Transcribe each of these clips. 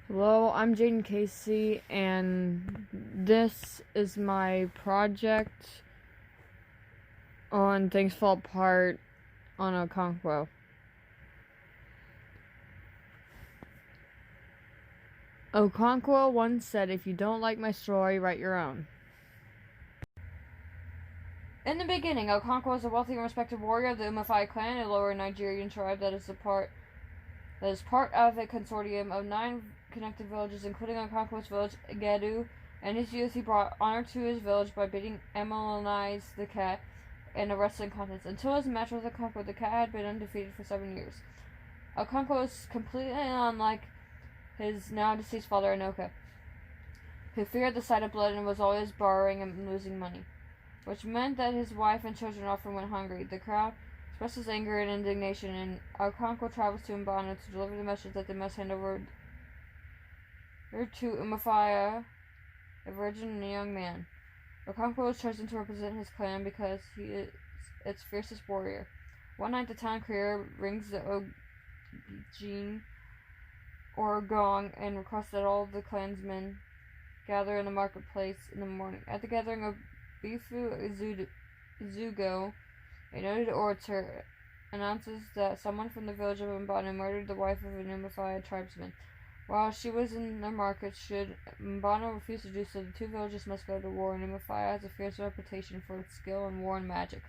Hello, I'm Jaedyn Casey, and this is my project on Things Fall Apart on Okonkwo. Okonkwo once said, "If you don't like my story, write your own." In the beginning, Okonkwo was a wealthy and respected warrior of the Umafai clan, a lower Nigerian tribe that is part of a consortium of 9 connected villages, including Okonkwo's village, Gedu. In his youth, he brought honor to his village by beating Emilanize the cat in a wrestling contest. Until his match with Okonkwo, the cat had been undefeated for 7 years. Okonkwo was completely unlike his now-deceased father, Anoka, who feared the sight of blood and was always borrowing and losing money, which meant that his wife and children often went hungry. The crowd expresses anger and indignation, and Okonkwo travels to Mbano to deliver the message that they must hand over to Umafia, a virgin and a young man. Okonkwo was chosen to represent his clan because he is its fiercest warrior. One night, the town crier rings the ogene or gong and requests that all of the clansmen gather in the marketplace in the morning. At the gathering of Bifu Izugo, a noted orator, announces that someone from the village of Mbano murdered the wife of an Umafia tribesman. While she was in the market, should Mbano refuse to do so, the two villages must go to war, and Umafia has a fierce reputation for its skill in war and magic.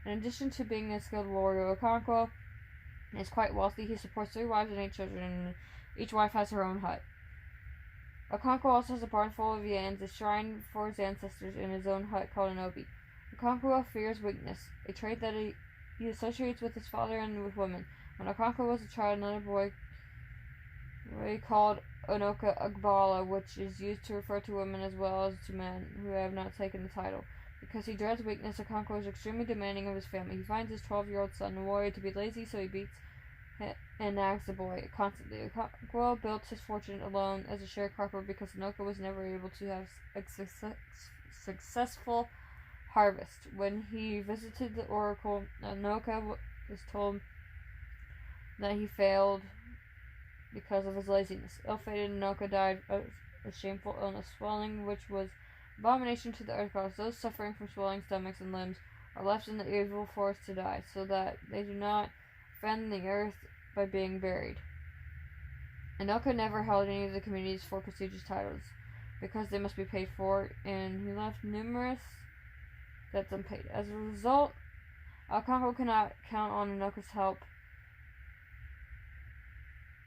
In addition to being a skilled warrior, Okonkwo is quite wealthy. He supports 3 wives and 8 children, and each wife has her own hut. Okonkwo also has a barn full of yams, a shrine for his ancestors, and his own hut called an obi. Okonkwo fears weakness, a trait that he associates with his father and with women. When Okonkwo was a child, another boy called Onoka Agbala, which is used to refer to women as well as to men who have not taken the title. Because he dreads weakness, Okonkwo is extremely demanding of his family. He finds his 12-year-old son, Warrior, to be lazy, so he beats and nags the boy constantly. Okonkwo built his fortune alone as a sharecropper because Onoka was never able to have a successful harvest. When he visited the oracle, Onoka was told that he failed because of his laziness. Ill-fated Onoka died of a shameful illness, swelling, which was abomination to the earth gods. Those suffering from swelling stomachs and limbs are left in the evil forest to die, so that they do not offend the earth by being buried. Onoka never held any of the community's 4 prestigious titles because they must be paid for, and he left numerous debts unpaid. As a result, Okonkwo cannot count on Onoka's help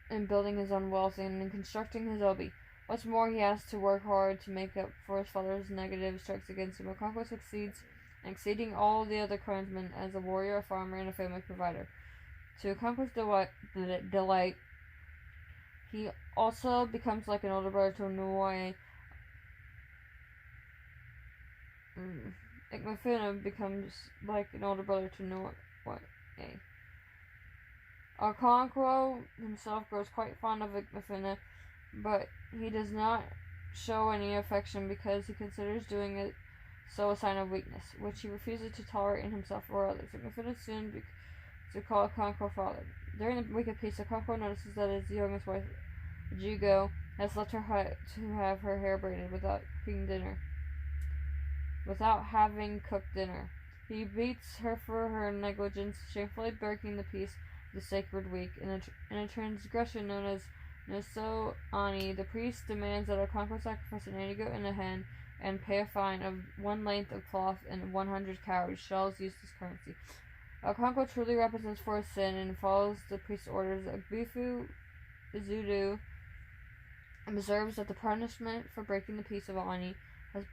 in building his own wealth and in constructing his obi. What's more, he has to work hard to make up for his father's negative strikes against him. Okonkwo succeeds in exceeding all the other clansmen as a warrior, a farmer, and a family provider. To Okonkwo's delight, he also becomes like an older brother to Nwoye. Ikmefuna becomes like an older brother to Nwoye. Okonkwo himself grows quite fond of Ikmefuna, but he does not show any affection because he considers doing it so a sign of weakness, which he refuses to tolerate in himself or others. Ikmefuna soon to call Okonkwo father. During the week of peace, Okonkwo notices that his youngest wife, Jugo, has left her hut to have her hair braided without having cooked dinner. He beats her for her negligence, shamefully breaking the peace of the sacred week. In a transgression known as Noso Ani, the priest demands that Okonkwo sacrifice an antigoat and a hen and pay a fine of 1 length of cloth and 100 cowries, shells used as currency. Okonkwo truly represents for his sin and follows the priest's orders. Bifu Izudu observes that the punishment for breaking the peace of Ani has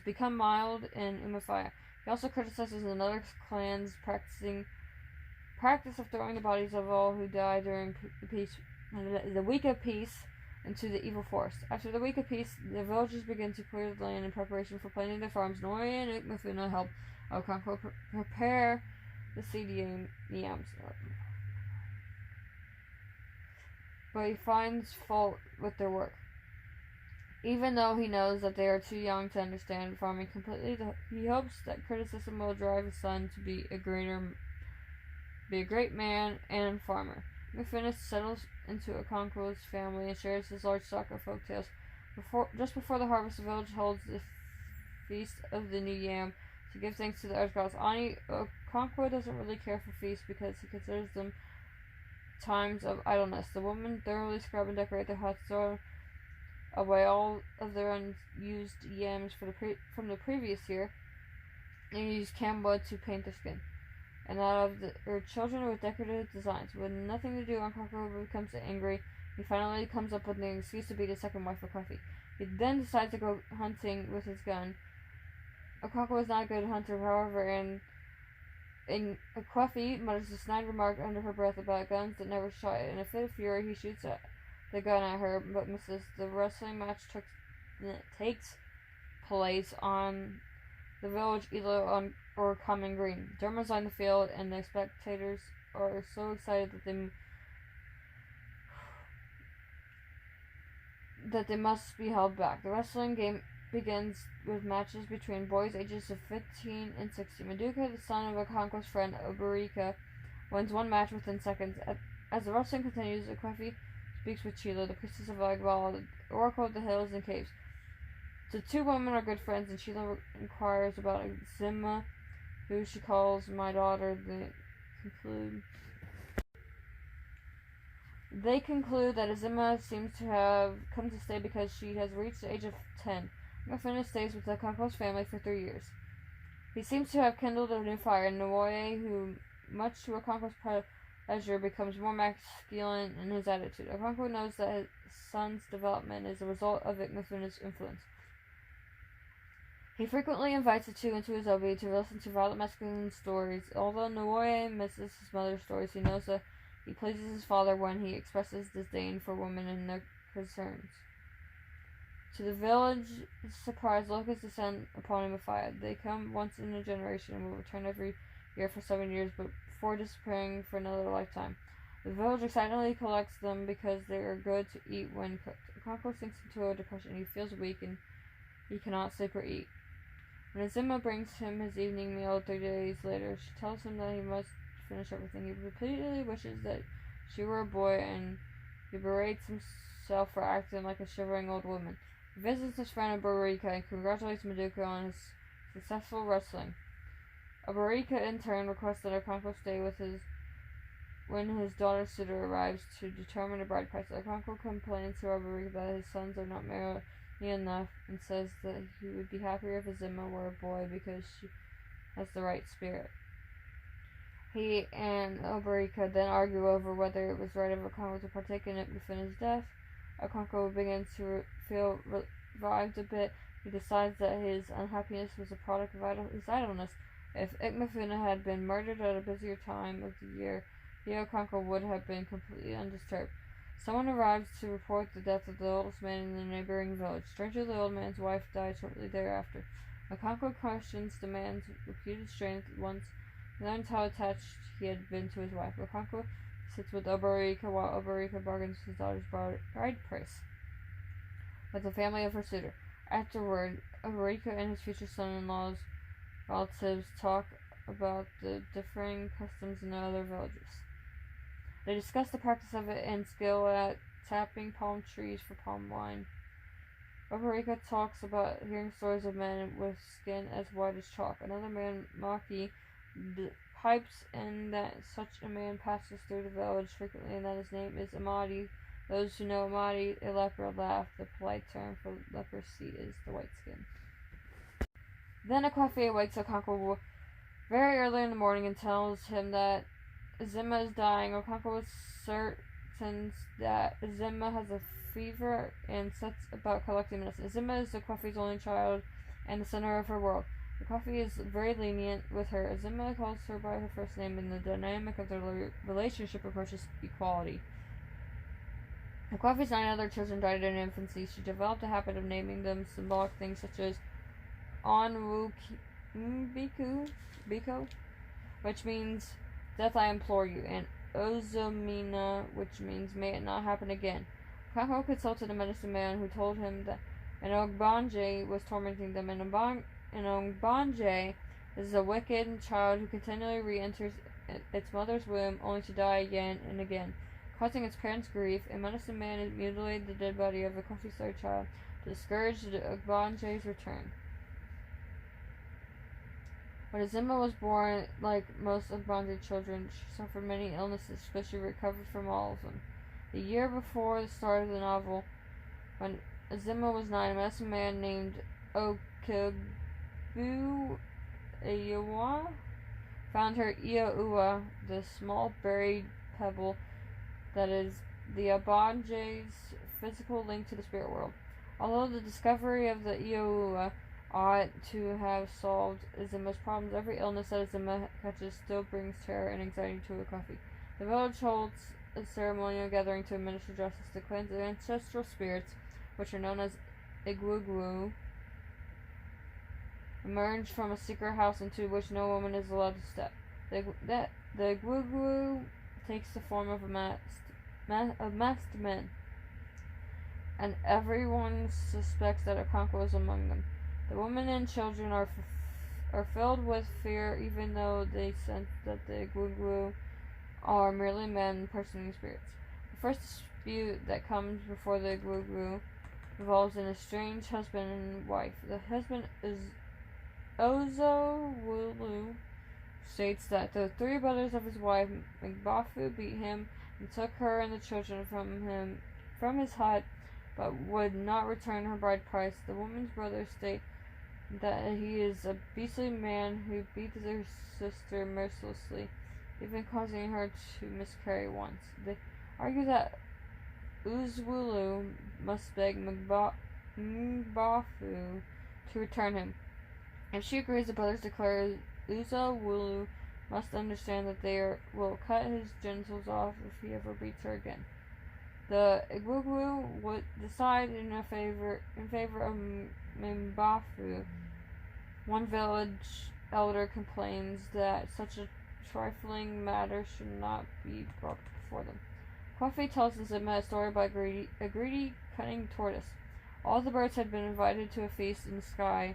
become mild in Umafia. He also criticizes another clan's practice of throwing the bodies of all who die during the week of peace into the evil forest. After the week of peace, the villagers begin to clear the land in preparation for planting their farms. Nwoye and Ikmefuna help Okonkwo prepare the seed yams. But he finds fault with their work. Even though he knows that they are too young to understand farming completely, he hopes that criticism will drive his son to be a great man and farmer. Igmefuna settles into Okonkwo's family and shares his large stock of folk tales. Just before the harvest, the village holds the Feast of the New Yam to give thanks to the earth gods. Okonkwo doesn't really care for feasts because he considers them times of idleness. The women thoroughly scrub and decorate their huts, throw away all of their unused yams from the previous year, and use canned wood to paint their skin. And out of their children with decorative designs. With nothing to do, Okonkwo becomes angry. He finally comes up with an excuse to beat his second wife, Okonkwo. He then decides to go hunting with his gun. Okonkwo is not a good hunter, however, and Okonkwo mutters a snide remark under her breath about guns that never shot. In a fit of fury, he shoots the gun at her, but misses. The wrestling match takes place on the village Elo or Common Green. Drummers line the field, and the spectators are so excited that they must be held back. The wrestling game begins with matches between boys ages of 15 and 16. Maduka, the son of Okonkwo's friend Obarika, wins one match within seconds. As the wrestling continues, Okonkwo speaks with Chilo, the priestess of Agbala, the oracle of the hills and caves. The two women are good friends, and Chilo inquires about Zima, who she calls my daughter. They conclude that Azima seems to have come to stay because she has reached the age of 10. Igmefuna stays with the Okonkwo's family for 3 years. He seems to have kindled a new fire, and Nwoye, who, much to Okonkwo's pleasure, becomes more masculine in his attitude. Okonkwo knows that his son's development is a result of Igmefuna's influence. He frequently invites the two into his obi to listen to violent masculine stories. Although Nwoye misses his mother's stories, he knows that he pleases his father when he expresses disdain for women and their concerns. To the village's surprise, locusts descend upon him with fire. They come once in a generation and will return every year for 7 years, but before disappearing for another lifetime. The village excitedly collects them because they are good to eat when cooked. Okonkwo sinks into a depression. He feels weak and he cannot sleep or eat. When Azima brings him his evening meal 3 days later, she tells him that he must finish everything. He repeatedly wishes that she were a boy, and he berates himself for acting like a shivering old woman. He visits his friend Obarika and congratulates Maduka on his successful wrestling. Obarika in turn requests that Okonkwo stay with when his daughter's suitor arrives to determine a bride price. Okonkwo complains to Obarika that his sons are not married enough and says that he would be happier if Azima were a boy because she has the right spirit. He and Obarika then argue over whether it was right of Okonkwo to partake in Igmefuna's death. Okonkwo begins to feel revived a bit. He decides that his unhappiness was a product of his idleness. If Igmefuna had been murdered at a busier time of the year, he, Okonkwo, would have been completely undisturbed. Someone arrives to report the death of the oldest man in the neighboring village. Strangely, the old man's wife died shortly thereafter. Okonkwo questions the man's reputed strength once he learns how attached he had been to his wife. Okonkwo sits with Obarika while Obarika bargains his daughter's bride price with the family of her suitor. Afterward, Obarika and his future son-in-law's relatives talk about the differing customs in the other villages. They discuss the practice of it and skill at tapping palm trees for palm wine. Obarika talks about hearing stories of men with skin as white as chalk. Another man, Maki, pipes in that such a man passes through the village frequently and that his name is Amadi. Those who know Amadi, a leper, laugh. The polite term for leprosy is the white skin. Then Okonkwo wakes Okonkwo very early in the morning and tells him that Azima is dying. Okonkwo certain that Azima has a fever and sets about collecting medicine. Azima is Okonkwo's only child and the center of her world. Okonkwo is very lenient with her. Azima calls her by her first name, and the dynamic of their relationship approaches equality. Okonkwo's 9 other children died in infancy. She developed a habit of naming them symbolic things such as Onwu Biko, which means death I implore you, and Ozomina, which means may it not happen again. Okonkwo consulted a medicine man who told him that an Ogbanje was tormenting them. An Ogbanje is a wicked child who continually re-enters its mother's womb only to die again and again. Causing its parents grief, a medicine man mutilated the dead body of the countryside child to discourage the Obanje's return. When Azima was born, like most Obanje children, she suffered many illnesses, but she recovered from all of them. The year before the start of the novel, when Azima was 9, a medicine man named Okonkwo found her Iaua, the small buried pebble that is the Abanje's physical link to the spirit world. Although the discovery of the Iaua ought to have solved Azima's problems, every illness that Azima catches still brings terror and anxiety to Okafi. The village holds a ceremonial gathering to administer justice to cleanse the ancestral spirits, which are known as Igwugwu, emerge from a secret house into which no woman is allowed to step. The Igwugwu takes the form of masked men, and everyone suspects that Okonkwo is among them. The women and children are filled with fear, even though they sense that the Igwugwu are merely men impersonating spirits. The first dispute that comes before the Igwugwu involves an estranged husband and wife. The husband is Ozowulu, states that the 3 brothers of his wife, Mgbafu, beat him and took her and the children from his hut, but would not return her bride price. The woman's brothers state that he is a beastly man who beats their sister mercilessly, even causing her to miscarry once. They argue that Uzwulu must beg Mgbafu to return him. If she agrees, the brothers declare Uzwulu must understand that they will cut his genitals off if he ever beats her again. The Igwugwu would decide in favor of Mgbafu. One village elder complains that such a trifling matter should not be brought before them. Kwafi tells Azima a story about a greedy, cunning tortoise. All the birds had been invited to a feast in the sky,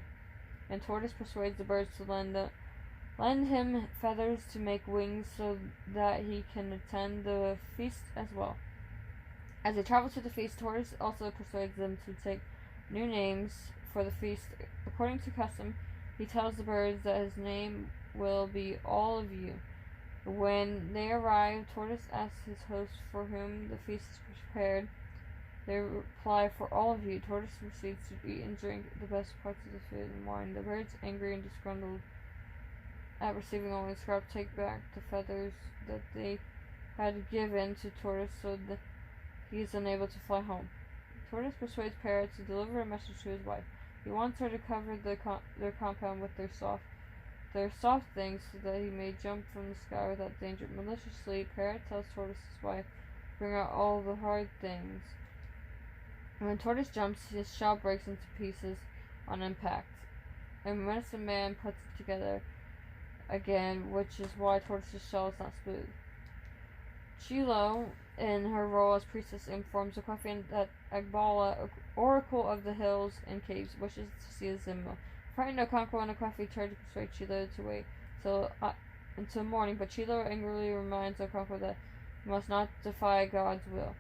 and Tortoise persuades the birds to lend him feathers to make wings so that he can attend the feast as well. As they travel to the feast, Tortoise also persuades them to take new names for the feast. According to custom, he tells the birds that his name will be all of you. When they arrive, Tortoise asks his host for whom the feast is prepared. They reply, for all of you. Tortoise proceeds to eat and drink the best parts of the food and wine. The birds, angry and disgruntled at receiving only scraps, take back the feathers that they had given to Tortoise so that he is unable to fly home. Tortoise persuades Parrot to deliver a message to his wife. He wants her to cover their compound with their soft things so that he may jump from the sky without danger. Maliciously, Parrot tells Tortoise's wife to bring out all the hard things. And when Tortoise jumps, his shell breaks into pieces on impact. And Medicine Man puts it together again, which is why Tortoise's shell is not smooth. Chilo, in her role as priestess, informs Okafi that Agbala, Oracle of the Hills and Caves, wishes to see Azima. Frightened, Okonkwo and Okafi try to persuade Chilo to wait until morning, but Chilo angrily reminds Okonkwo that he must not defy God's will.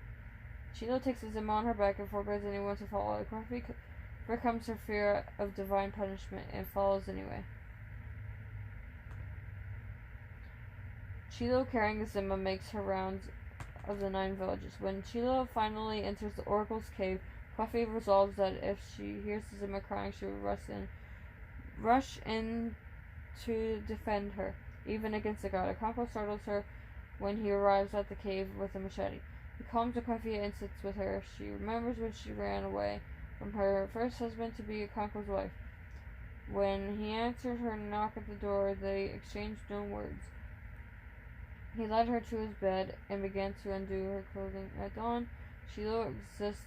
Chilo takes Azima on her back and forbids anyone to follow. Okafi overcomes her fear of divine punishment and follows anyway. Chilo, carrying Azima, makes her rounds of the 9 villages. When Chilo finally enters the Oracle's cave, Kwafi resolves that if she hears Azima crying, she will rush in to defend her, even against the god. Okonkwo startles her when he arrives at the cave with a machete. He calms Okafi and sits with her. She remembers when she ran away from her first husband to be Okonkwo's wife. When he answered her knock at the door, they exchanged no words. He led her to his bed and began to undo her clothing. At dawn, Chilo exits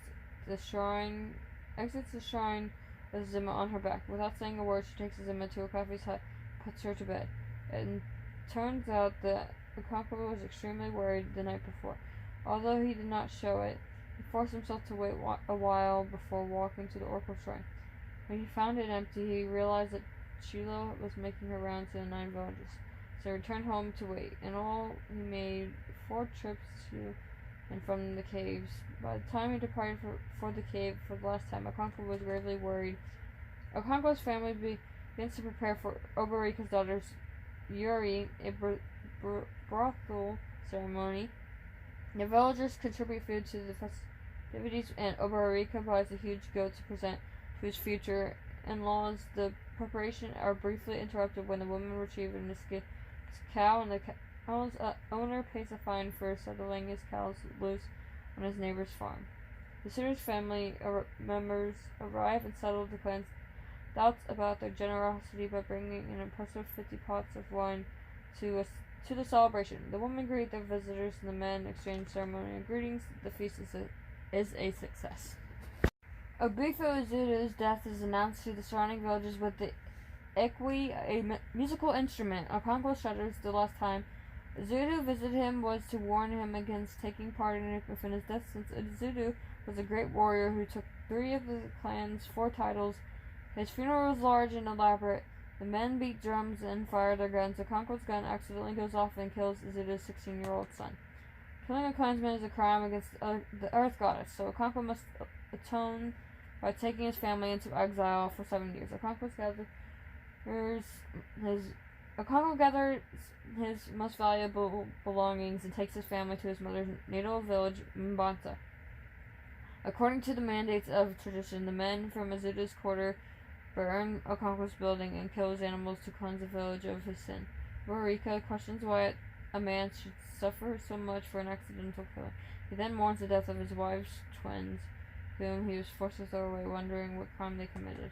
the shrine with Azima on her back. Without saying a word, she takes Azima to Okafi's hut and puts her to bed. It turns out that Okonkwo was extremely worried the night before. Although he did not show it, he forced himself to wait a while before walking to the Oracle shrine. When he found it empty, he realized that Chilo was making her rounds to the 9 villages. So he returned home to wait. In all, he made 4 trips to and from the caves. By the time he departed for the cave for the last time, Okonkwo was gravely worried. Okonkwo's family begins to prepare for Obarika's daughter's Yuri, a brothel ceremony. The villagers contribute food to the festivities, and Obarika buys a huge goat to present to his future in-laws. The preparations are briefly interrupted when the woman retrieves an escaped cow, and the cow's owner pays a fine for settling his cows loose on his neighbor's farm. The suitor's family members arrive and settle the clan's doubts about their generosity by bringing an impressive 50 pots of wine to the celebration. The women greet their visitors, and the men exchange ceremonial greetings. The feast is a success. Okonkwo Ezudu's death is announced to the surrounding villages with the ekwe, a musical instrument. Okonkwo shudders the last time Ezudu visited him was to warn him against taking part in his death, since Ezudu was a great warrior who took 3 of the clan's 4 titles. His funeral was large and elaborate. The men beat drums and fire their guns. Okonkwo's gun accidentally goes off and kills Ezudu's 16-year-old son. Killing a clansman is a crime against the Earth Goddess, so Okonkwo must atone by taking his family into exile for 7 years. Okonkwo gathers his most valuable belongings and takes his family to his mother's natal village, Mbanta. According to the mandates of tradition, the men from Ezudu's quarter burn Okonkwo's building and kill his animals to cleanse the village of his sin. Obarika questions why a man should suffer so much for an accidental killing. He then mourns the death of his wife's twins, whom he was forced to throw away, wondering what crime they committed.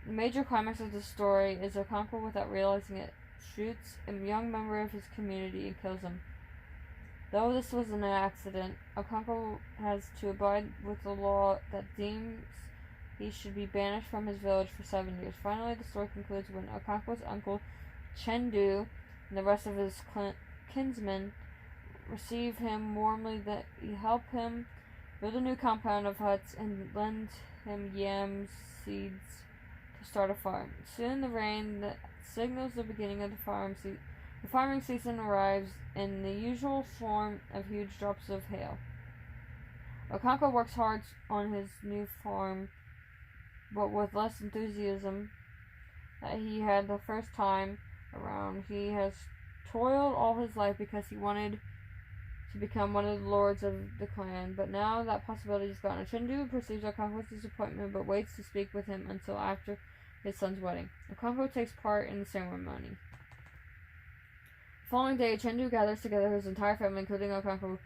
The major climax of the story is Okonkwo, without realizing it, shoots a young member of his community and kills him. Though this was an accident, Okonkwo has to abide with the law that deems he should be banished from his village for 7 years. Finally, the story concludes when Okonkwo's uncle, Chendu, and the rest of his kinsmen receive him warmly, that he help him build a new compound of huts and lend him yam seeds to start a farm. Soon the rain that signals the beginning of the farming season arrives in the usual form of huge drops of hail. Okonkwo works hard on his new farm, but with less enthusiasm that he had the first time around. He has toiled all his life because he wanted to become one of the lords of the clan, but now that possibility is gone. Chendu perceives Okonkwo's disappointment, but waits to speak with him until after his son's wedding. Okonkwo takes part in the ceremony. The following day, Chendu gathers together his entire family, including Okonkwo.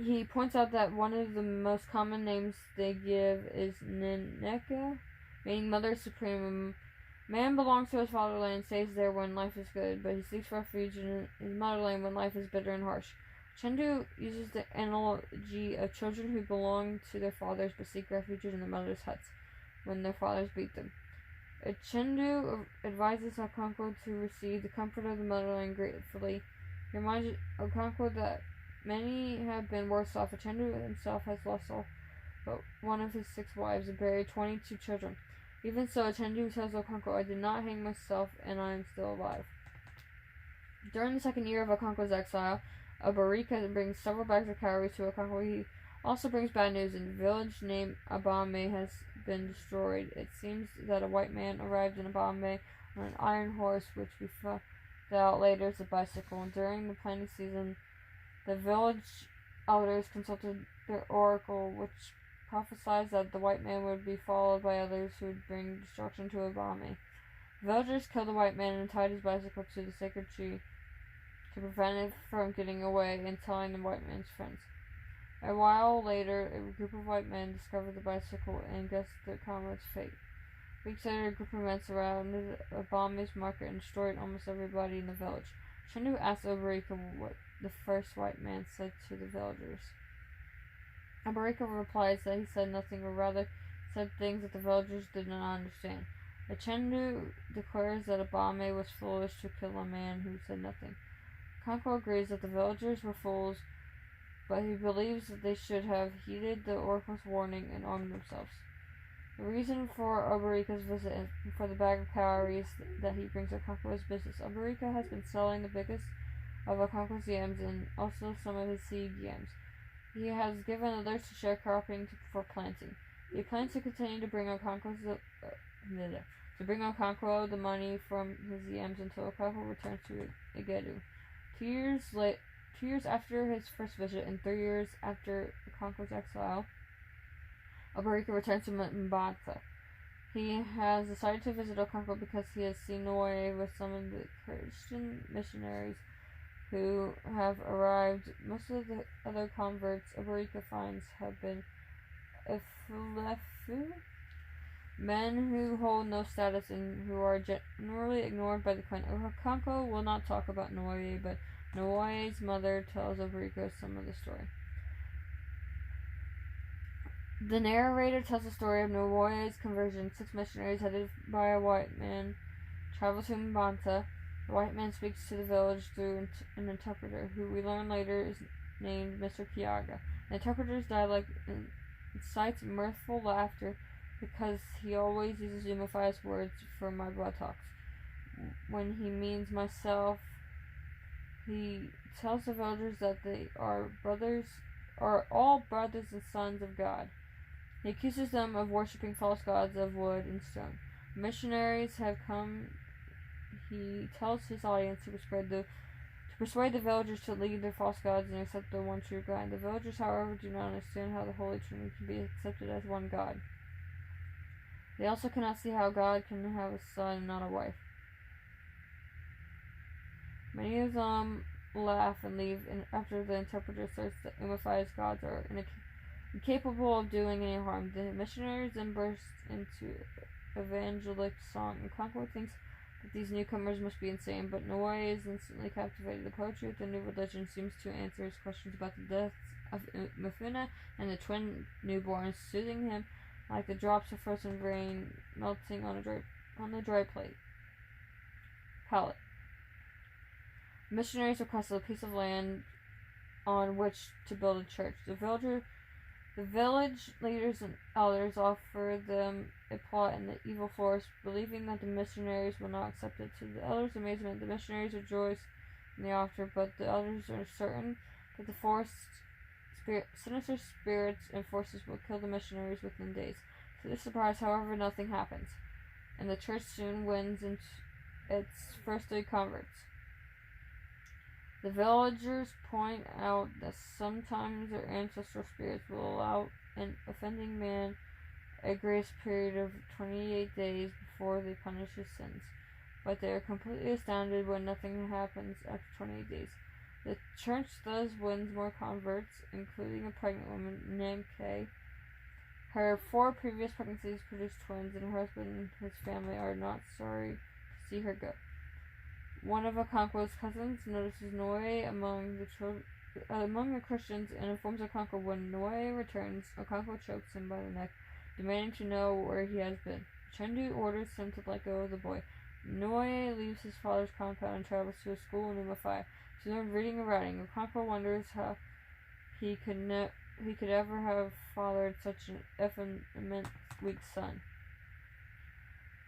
He points out that one of the most common names they give is Nneka, meaning Mother Supreme. Man belongs to his fatherland, stays there when life is good, but he seeks refuge in his motherland when life is bitter and harsh. Chendu uses the analogy of children who belong to their fathers but seek refuge in their mother's huts when their fathers beat them. Chendu advises Okonkwo to receive the comfort of the motherland gratefully. He reminds Okonkwo that many have been worse off. Chendu himself has lost all but one of his 6 wives and buried 22 children. Even so, Chendu tells Okonkwo, "I did not hang myself, and I am still alive." During the 2nd year of Okonkwo's exile, Obarika brings several bags of cowries to Okonkwo. He also brings bad news. In the village named Abame has been destroyed. It seems that a white man arrived in Abame on an iron horse, which we found out later is a bicycle. And during the planting season, the village elders consulted their oracle, which prophesied that the white man would be followed by others who would bring destruction to Abame. The villagers killed the white man and tied his bicycle to the sacred tree to prevent it from getting away and telling the white man's friends. A while later, a group of white men discovered the bicycle and guessed their comrade's fate. Weeks later, a group of men surrounded Abame's market and destroyed almost everybody in the village. Chendu asked Obarika what the first white man said to the villagers. Obarika replies that he said nothing, or rather said things that the villagers did not understand. Chendu declares that Abame was foolish to kill a man who said nothing. Okonkwo agrees that the villagers were fools, but he believes that they should have heeded the oracle's warning and armed themselves. The reason for Obarika's visit and for the bag of cowries that he brings Okonkwo is business. Obarika has been selling the biggest of Okonkwo's yams and also some of his seed yams. He has given others to share cropping for planting. He plans to continue to bring Okonkwo the money from his yams until Okonkwo returns to Egedu. 2 years after his first visit and 3 years after Okonkwo's exile, Obarika returns to Mbata. He has decided to visit Okonkwo because he has seen Noe with some of the Christian missionaries who have arrived. Most of the other converts Obarika finds have been Ifulefu, men who hold no status and who are generally ignored by the clan. Okonkwo will not talk about Noe, but Noe's mother tells Obarika some of the story. The narrator tells the story of Noe's conversion. 6 missionaries headed by a white man travel to Mbanta. The white man speaks to the village through an interpreter, who we learn later is named Mr. Kiaga. The interpreter's dialect incites mirthful laughter because he always uses Umafi's words for my buttocks. When he means myself, he tells the villagers that they are all brothers and sons of God. He accuses them of worshipping false gods of wood and stone. Missionaries have come. He tells his audience to persuade the villagers to leave their false gods and accept the one true God. The villagers, however, do not understand how the Holy Trinity can be accepted as one God. They also cannot see how God can have a son and not a wife. Many of them laugh and leave after the interpreter asserts that Umafi's gods are incapable of doing any harm. The missionaries then burst into evangelic song, and Okonkwo thinks that these newcomers must be insane, but Noe is instantly captivated. The poetry of the new religion seems to answer his questions about the deaths of Mufuna and the twin newborns, soothing him like the drops of frozen rain melting on the dry pallet. Missionaries requested a piece of land on which to build a church. The village leaders and elders offer them a plot in the evil forest, believing that the missionaries will not accept it. To the elders' amazement, the missionaries rejoice in the offer, but the elders are certain that the forest's sinister spirits and forces will kill the missionaries within days. To their surprise, however, nothing happens, and the church soon wins its first 3 converts. The villagers point out that sometimes their ancestral spirits will allow an offending man a grace period of 28 days before they punish his sins, but they are completely astounded when nothing happens after 28 days. The church thus wins more converts, including a pregnant woman named Kay. Her 4 previous pregnancies produced twins, and her husband and his family are not sorry to see her go. One of Okonkwo's cousins notices Noe among the Christians and informs Okonkwo when Noe returns. Okonkwo chokes him by the neck, demanding to know where he has been. Chendu orders him to let go of the boy. Noe leaves his father's compound and travels to a school in Umafai to learn reading and writing. Okonkwo wonders how he could ever have fathered such an effeminate, weak son.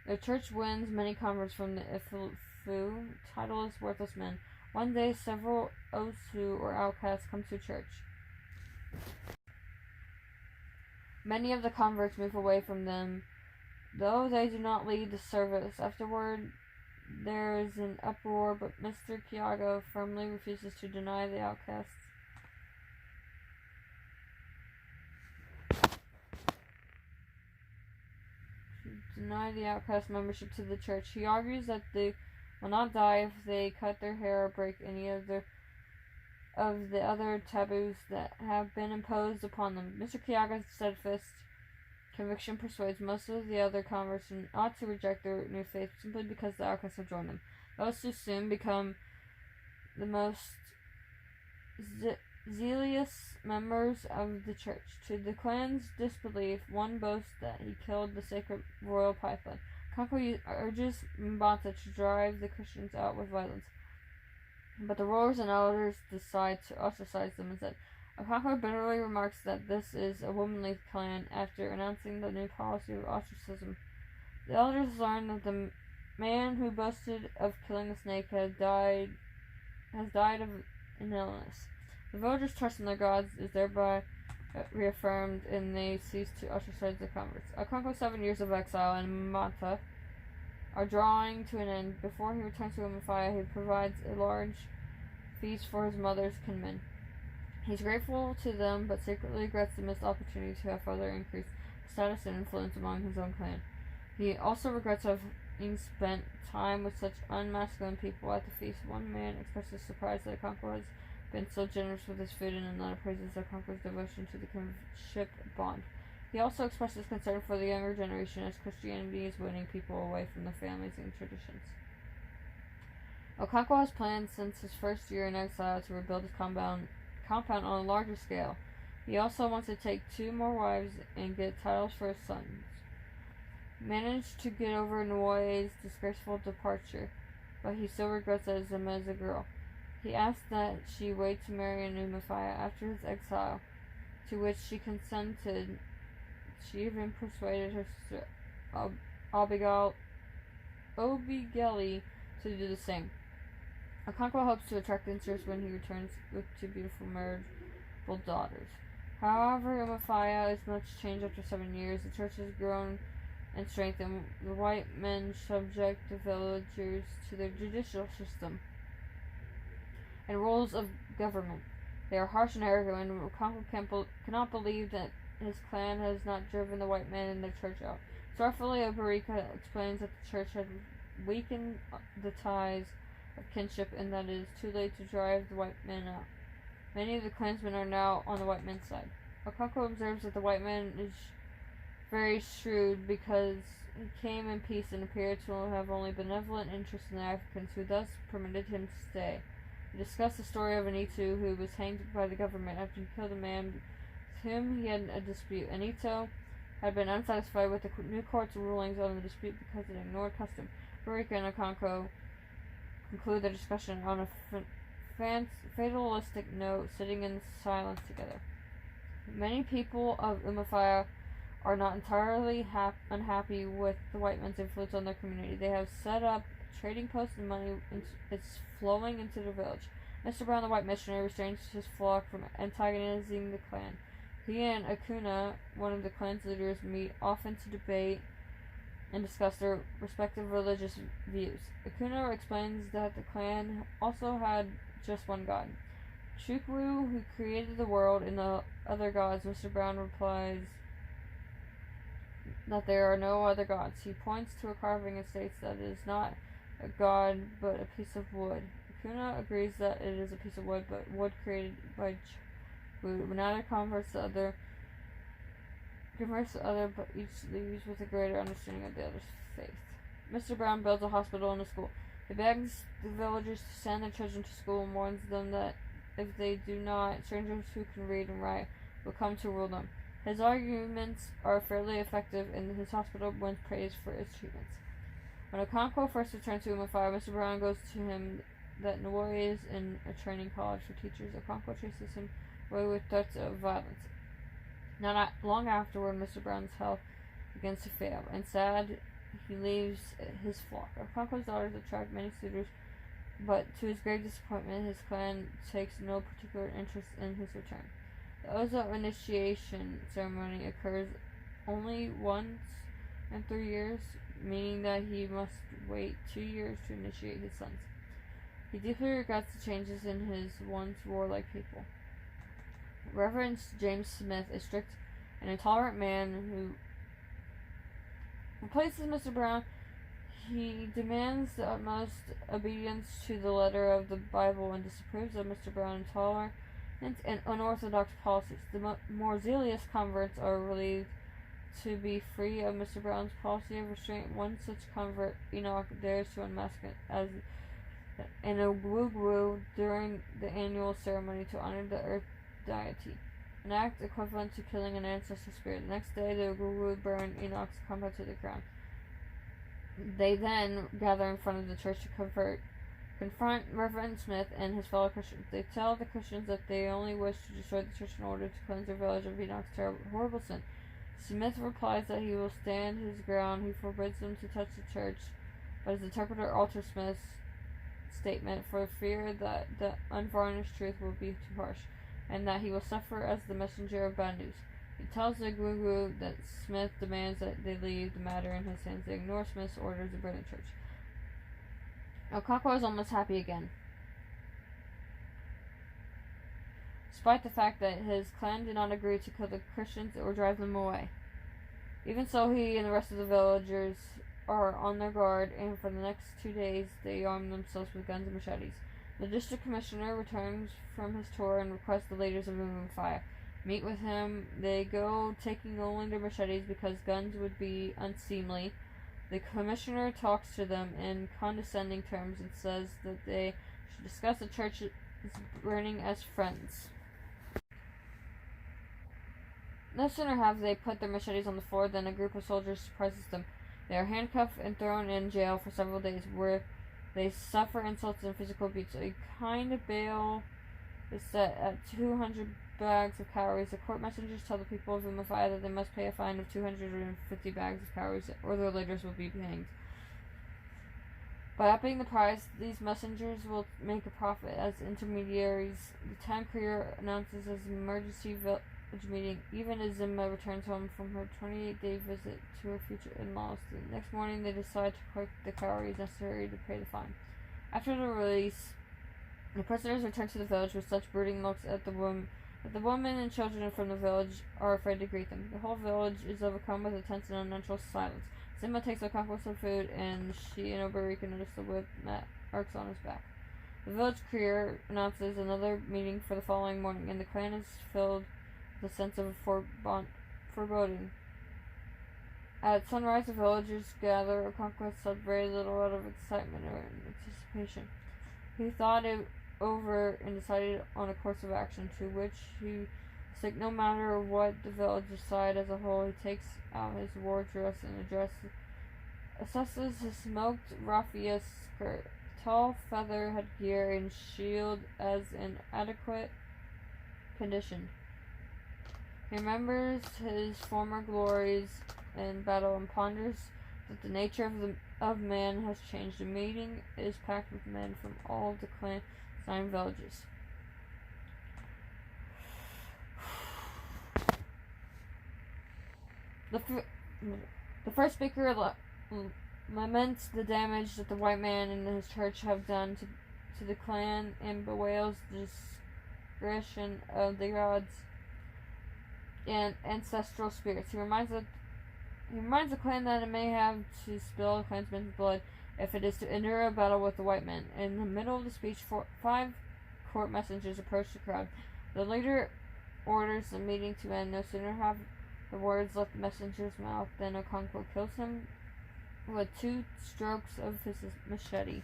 The church wins many converts from the Ifulefu, titleless, worthless men. One day, several Osu, or outcasts, come to church. Many of the converts move away from them, though they do not lead the service. Afterward, there is an uproar, but Mr. Kiago firmly refuses to deny the outcasts. Membership to the church. He argues that they will not die if they cut their hair or break any of the other taboos that have been imposed upon them. Mr. Kiaga's steadfast conviction persuades most of the other converts not to reject their new faith simply because the outcasts have joined them. Those who soon become the most zealous members of the church. To the clan's disbelief, one boasts that he killed the sacred royal python. Okonkwo urges Mbata to drive the Christians out with violence, but the rulers and elders decide to ostracize them instead. Okonkwo bitterly remarks that this is a womanly clan after announcing the new policy of ostracism. The elders learn that the man who boasted of killing the snake has died of an illness. The villagers' trust in their gods is thereby reaffirmed, and they cease to ostracize the converts. Okonkwo's 7 years of exile in Mata are drawing to an end. Before he returns to Umafia, he provides a large feast for his mother's kinmen. He's grateful to them, but secretly regrets the missed opportunity to have further increased status and influence among his own clan. He also regrets having spent time with such unmasculine people at the feast. One man expresses surprise that Okonkwo has been so generous with his food, and another praises Okonkwo's devotion to the kinship bond. He also expresses concern for the younger generation, as Christianity is winning people away from their families and traditions. Okonkwo has planned since his first year in exile to rebuild his compound on a larger scale. He also wants to take 2 more wives and get titles for his sons. Managed to get over Nwoye's disgraceful departure, but he still regrets that Zima is a girl. He asked that she wait to marry in Umafia after his exile, to which she consented. She even persuaded her sister Obigeli to do the same. Okonkwo hopes to attract interest when he returns with 2 beautiful marriageable daughters. However, Umafia is much changed after 7 years. The church has grown in strength, and the white men subject the villagers to their judicial system and rules of government. They are harsh and arrogant, and Okonkwo cannot believe that his clan has not driven the white men in their church out. Sorrowfully, Obarika explains that the church had weakened the ties of kinship, and that it is too late to drive the white men out. Many of the clansmen are now on the white men's side. Okonkwo observes that the white man is very shrewd because he came in peace and appeared to have only benevolent interest in the Africans, who thus permitted him to stay. He discussed the story of Anitu, who was hanged by the government after he killed a man with whom he had a dispute. Anitu had been unsatisfied with the new court's rulings on the dispute because it ignored custom. Barika and Okonkwo conclude their discussion on a fatalistic note, sitting in silence together. Many people of Umafia are not entirely unhappy with the white men's influence on their community. They have set up trading posts, and money is flowing into the village. Mr. Brown, the white missionary, restrains his flock from antagonizing the clan. He and Akuna, one of the clan's leaders, meet often to debate and discuss their respective religious views. Akuna explains that the clan also had just one god, Chukwu, who created the world, and the other gods. Mr. Brown replies that there are no other gods. He points to a carving and states that it is not a god but a piece of wood. Akuna agrees that it is a piece of wood, but wood created by Chukwu. Neither converts the other, but each leaves with a greater understanding of the other's faith. Mr. Brown builds a hospital and a school. He begs the villagers to send their children to school and warns them that if they do not, strangers who can read and write will come to rule them. His arguments are fairly effective, and his hospital wins praise for its treatments. When Okonkwo first returns to Umafia, Mr. Brown goes to him that Nwoye is in a training college for teachers. Okonkwo chases him away with threats of violence. Not long afterward, Mr. Brown's health begins to fail, and sad, he leaves his flock. Okonkwo's daughters attract many suitors, but to his great disappointment, his clan takes no particular interest in his return. The Ozo initiation ceremony occurs only once in 3 years, meaning that he must wait 2 years to initiate his sons. He deeply regrets the changes in his once warlike people. Reverend James Smith, a strict and intolerant man who replaces Mr. Brown. He demands the utmost obedience to the letter of the Bible and disapproves of Mr. Brown's intolerant and unorthodox policies. The more zealous converts are relieved to be free of Mr. Brown's policy of restraint. One such convert, Enoch, dares to unmask as an okonkwo during the annual ceremony to honor the earth deity, an act equivalent to killing an ancestor spirit. The next day, the okonkwo burn Enoch's compound to the ground. They then gather in front of the church to confront Reverend Smith and his fellow Christians. They tell the Christians that they only wish to destroy the church in order to cleanse their village of Enoch's horrible sin. Smith replies that he will stand his ground. He forbids them to touch the church, but his interpreter alters Smith's statement for fear that the unvarnished truth will be too harsh, and that he will suffer as the messenger of bad news. He tells the Gugu that Smith demands that they leave the matter in his hands. They ignore Smith's orders and burn the church. Okonkwo is almost happy again, despite the fact that his clan did not agree to kill the Christians or drive them away. Even so, he and the rest of the villagers are on their guard, and for the next 2 days they arm themselves with guns and machetes. The district commissioner returns from his tour and requests the leaders of Mumbai meet with him. They go, taking only their machetes because guns would be unseemly. The commissioner talks to them in condescending terms and says that they should discuss the church's burning as friends. No sooner have they put their machetes on the floor than a group of soldiers surprises them. They are handcuffed and thrown in jail for several days, where they suffer insults and physical abuse. A kind of bail is set at 200 bags of calories. The court messengers tell the people of Mumbai that they must pay a fine of 250 bags of calories, or their leaders will be hanged. By upping the price, these messengers will make a profit as intermediaries. The town courier announces as an emergency village meeting. Even as Zimba returns home from her 28-day visit to her future in-laws, the next morning they decide to collect the calories necessary to pay the fine. After the release, the prisoners return to the village with such brooding looks at the woman that the women and children from the village are afraid to greet them. The whole village is overcome with a tense and unnatural silence. Zimba takes Okonkwo some food, and she and Obarika notice the whip that arcs on his back. The village courier announces another meeting for the following morning, and the clan is filled with a sense of foreboding. At sunrise, the villagers gather. Okonkwo said very little out of excitement or anticipation. He thought it over and decided on a course of action, to which he stick no matter what the village decide as a whole. He takes out his war dress and assesses his smoked raffia skirt, tall feather headgear, and shield as in adequate condition. He remembers his former glories in battle and ponders that the nature of man has changed. The meeting is packed with men from all of the clan's 9 villages. The first speaker laments the damage that the white man and his church have done to the clan and bewails the discretion of the gods and ancestral spirits. He reminds the clan that it may have to spill the clansman's blood if it is to endure a battle with the white men. In the middle of the speech, 5 court messengers approach the crowd. The leader orders the meeting to end. No sooner have the words left the messenger's mouth than Okonkwo kills him with 2 strokes of his machete.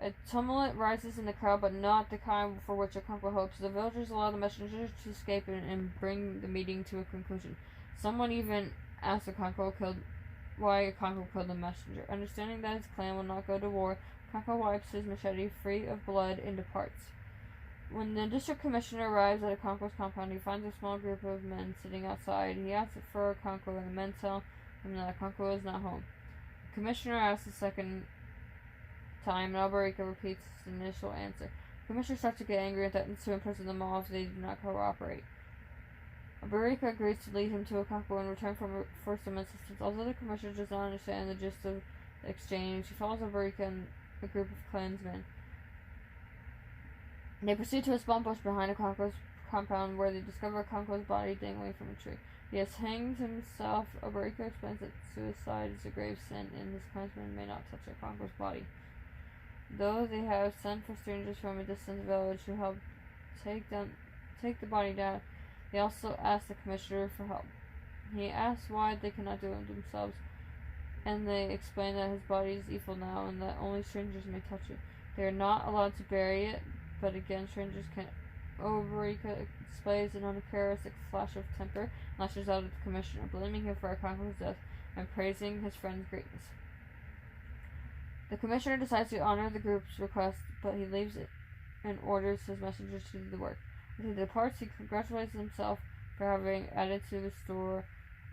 A tumult rises in the crowd, but not the kind for which Okonkwo hopes. The villagers allow the messengers to escape and bring the meeting to a conclusion. Someone even asks why Okonkwo killed the messenger. Understanding that his clan will not go to war, Okonkwo wipes his machete free of blood and departs. When the district commissioner arrives at Okonkwo's compound, he finds a small group of men sitting outside. He asks for Okonkwo, and the men tell him that Okonkwo is not home. The commissioner asks a second time, and Alberika repeats his initial answer. The commissioner starts to get angry and threatens to imprison them all if they do not cooperate. Alberika agrees to lead him to Okonkwo in return for some assistance. Although the commissioner does not understand the gist of the exchange, he follows Alberika and a group of clansmen. They proceed to a small bush behind Okonkwo's compound, where they discover Okonkwo's body dangling from a tree. He has hanged himself. Alberika explains that suicide is a grave sin, and his clansmen may not touch Okonkwo's body. Though they have sent for strangers from a distant village who help take the body down, they also ask the commissioner for help. He asks why they cannot do it themselves, and they explain that his body is evil now and that only strangers may touch it. They are not allowed to bury it, but again strangers can. Obarika displays an uncharacteristic flash of temper and lashes out at the commissioner, blaming him for Okonkwo's death and praising his friend's greatness. The commissioner decides to honor the group's request, but he leaves it and orders his messengers to do the work. As he departs, he congratulates himself for having added to the store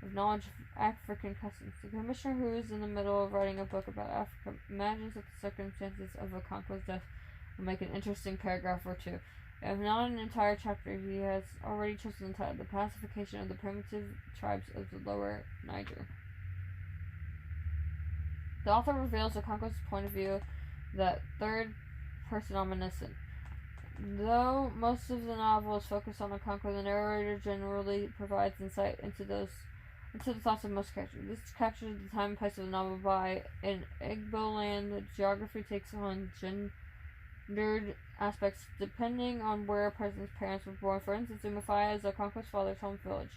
of knowledge of African customs. The commissioner, who is in the middle of writing a book about Africa, imagines that the circumstances of Okonkwo's death will make an interesting paragraph or two. If not an entire chapter, he has already chosen the title, The Pacification of the Primitive Tribes of the Lower Niger. The author reveals Okonkwo's point of view, that third-person omniscient. Though most of the novel is focused on Okonkwo, the narrator generally provides insight into the thoughts of most characters. This captures the time and place of the novel by in Igbo land. The geography takes on gendered aspects depending on where a person's parents were born. For instance, Umafia is Okonkwo's father's home village,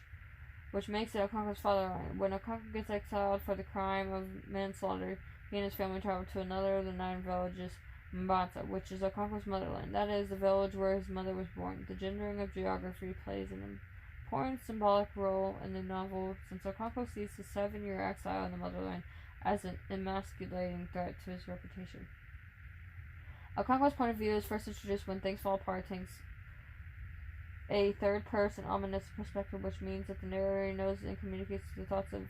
which makes it Okonkwo's fatherland. When Okonkwo gets exiled for the crime of manslaughter, he and his family travel to another of the 9 villages, Mbata, which is Okonkwo's motherland. That is, the village where his mother was born. The gendering of geography plays an important symbolic role in the novel, since Okonkwo sees his 7-year exile in the motherland as an emasculating threat to his reputation. Okonkwo's point of view is first introduced when things fall apart, takes a third-person omniscient perspective, which means that the narrator knows and communicates the thoughts and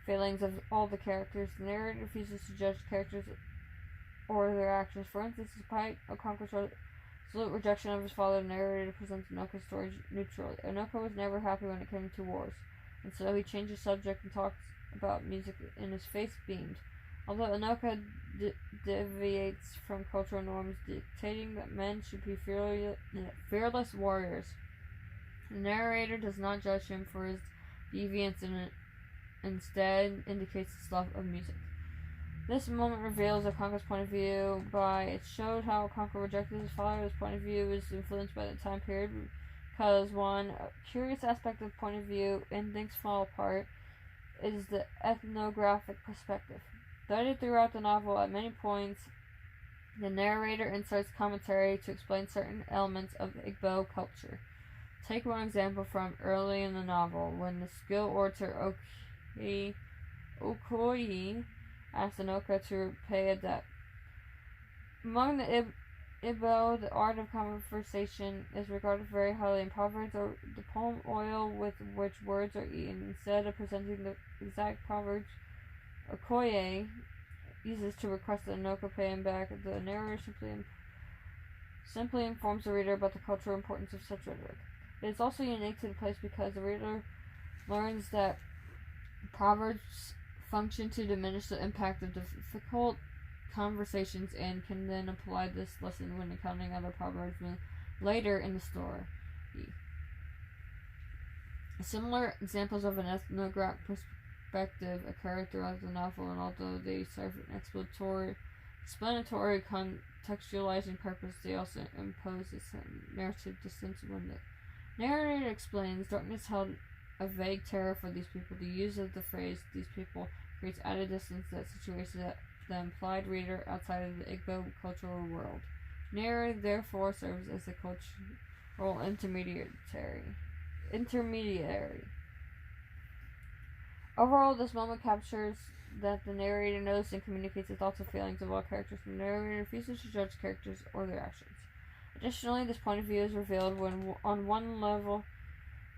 feelings of all the characters. The narrator refuses to judge characters or their actions. For instance, despite Okonkwo's resolute rejection of his father, the narrator presents Onoko's story neutrally. Onoko was never happy when it came to wars, and so he changed the subject and talks about music, and his face beamed. Although Onoko deviates from cultural norms, dictating that men should be fearless warriors, the narrator does not judge him for his deviance and instead indicates his love of music. This moment reveals Okonkwo's point of view by it showed how Okonkwo rejected his father. His point of view is influenced by the time period, because one curious aspect of the point of view in Things Fall Apart is the ethnographic perspective. Threaded throughout the novel, at many points, the narrator inserts commentary to explain certain elements of Igbo culture. Take one example from early in the novel, when the skilled orator Okoye asks Onoko to repay a debt. Among the Igbo, the art of conversation is regarded very highly in proverbs, or the palm oil with which words are eaten. Instead of presenting the exact proverbs Okoye uses to request that Onoko pay him back, the narrator simply informs the reader about the cultural importance of such rhetoric. It is also unique to the place because the reader learns that proverbs function to diminish the impact of difficult conversations and can then apply this lesson when encountering other proverbs later in the story. Similar examples of an ethnographic perspective occur throughout the novel, and although they serve an explanatory contextualizing purpose, they also impose a narrative distance when the narrator explains darkness held a vague terror for these people. The use of the phrase "these people" creates added distance that situates the implied reader outside of the Igbo cultural world. Narrator therefore serves as a cultural intermediary. Overall, this moment captures that the narrator knows and communicates the thoughts and feelings of all characters. The narrator refuses to judge characters or their actions. Additionally, this point of view is revealed when, on one level,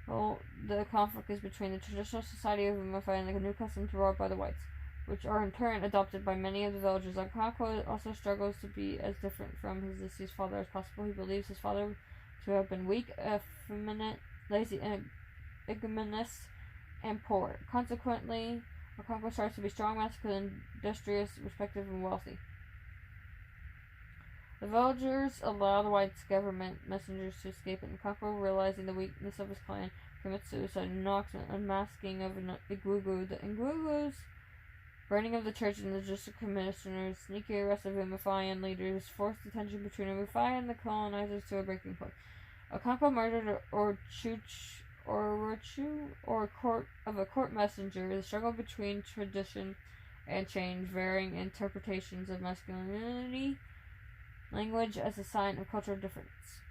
the conflict is between the traditional society of Umafia and the new customs brought by the whites, which are in turn adopted by many of the villagers. Okonkwo also struggles to be as different from his deceased father as possible. He believes his father to have been weak, effeminate, lazy, ignominious, and poor. Consequently, Okonkwo starts to be strong, masculine, industrious, respected, and wealthy. The villagers allow the white government messengers to escape, and Okonkwo, realizing the weakness of his clan, commits suicide and knocks an unmasking of an Igwugwu. The Igwugwu's burning of the church and the district commissioners, sneaky arrest of Umafian leaders, forced the tension between Umafia and the colonizers to a breaking point. Okonkwo murdered or court messenger. The struggle between tradition and change, varying interpretations of masculinity, language as a sign of cultural difference.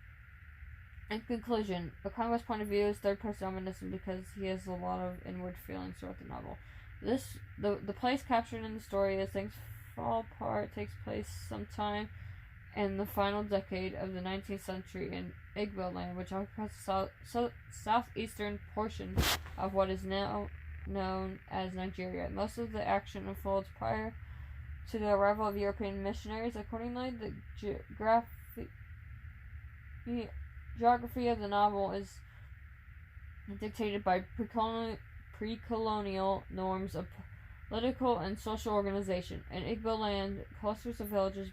In conclusion, Okonkwo's point of view is third-person omniscient because he has a lot of inward feelings throughout the novel. The place captured in the story as Things Fall Apart takes place sometime in the final decade of the 19th century in Igbo land, which occupies the southeastern portion of what is now known as Nigeria. Most of the action unfolds prior to the arrival of European missionaries. Accordingly, the geography of the novel is dictated by pre-colonial norms of political and social organization. In Igbo land, clusters of villages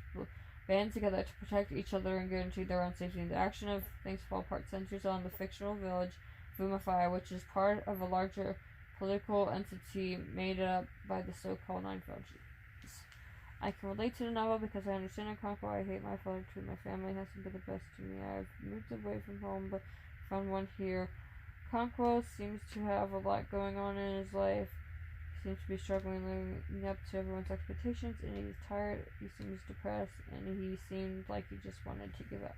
band together to protect each other and guarantee their own safety. The action of Things Fall Apart centers on the fictional village Vumafia, which is part of a larger political entity made up by the so-called Nine Villages. I can relate to the novel because I understand Okonkwo. I hate my father too. My family hasn't been the best to me. I've moved away from home, but found one here. Okonkwo seems to have a lot going on in his life. He seems to be struggling living up to everyone's expectations, and he's tired, he seems depressed, and he seemed like he just wanted to give up.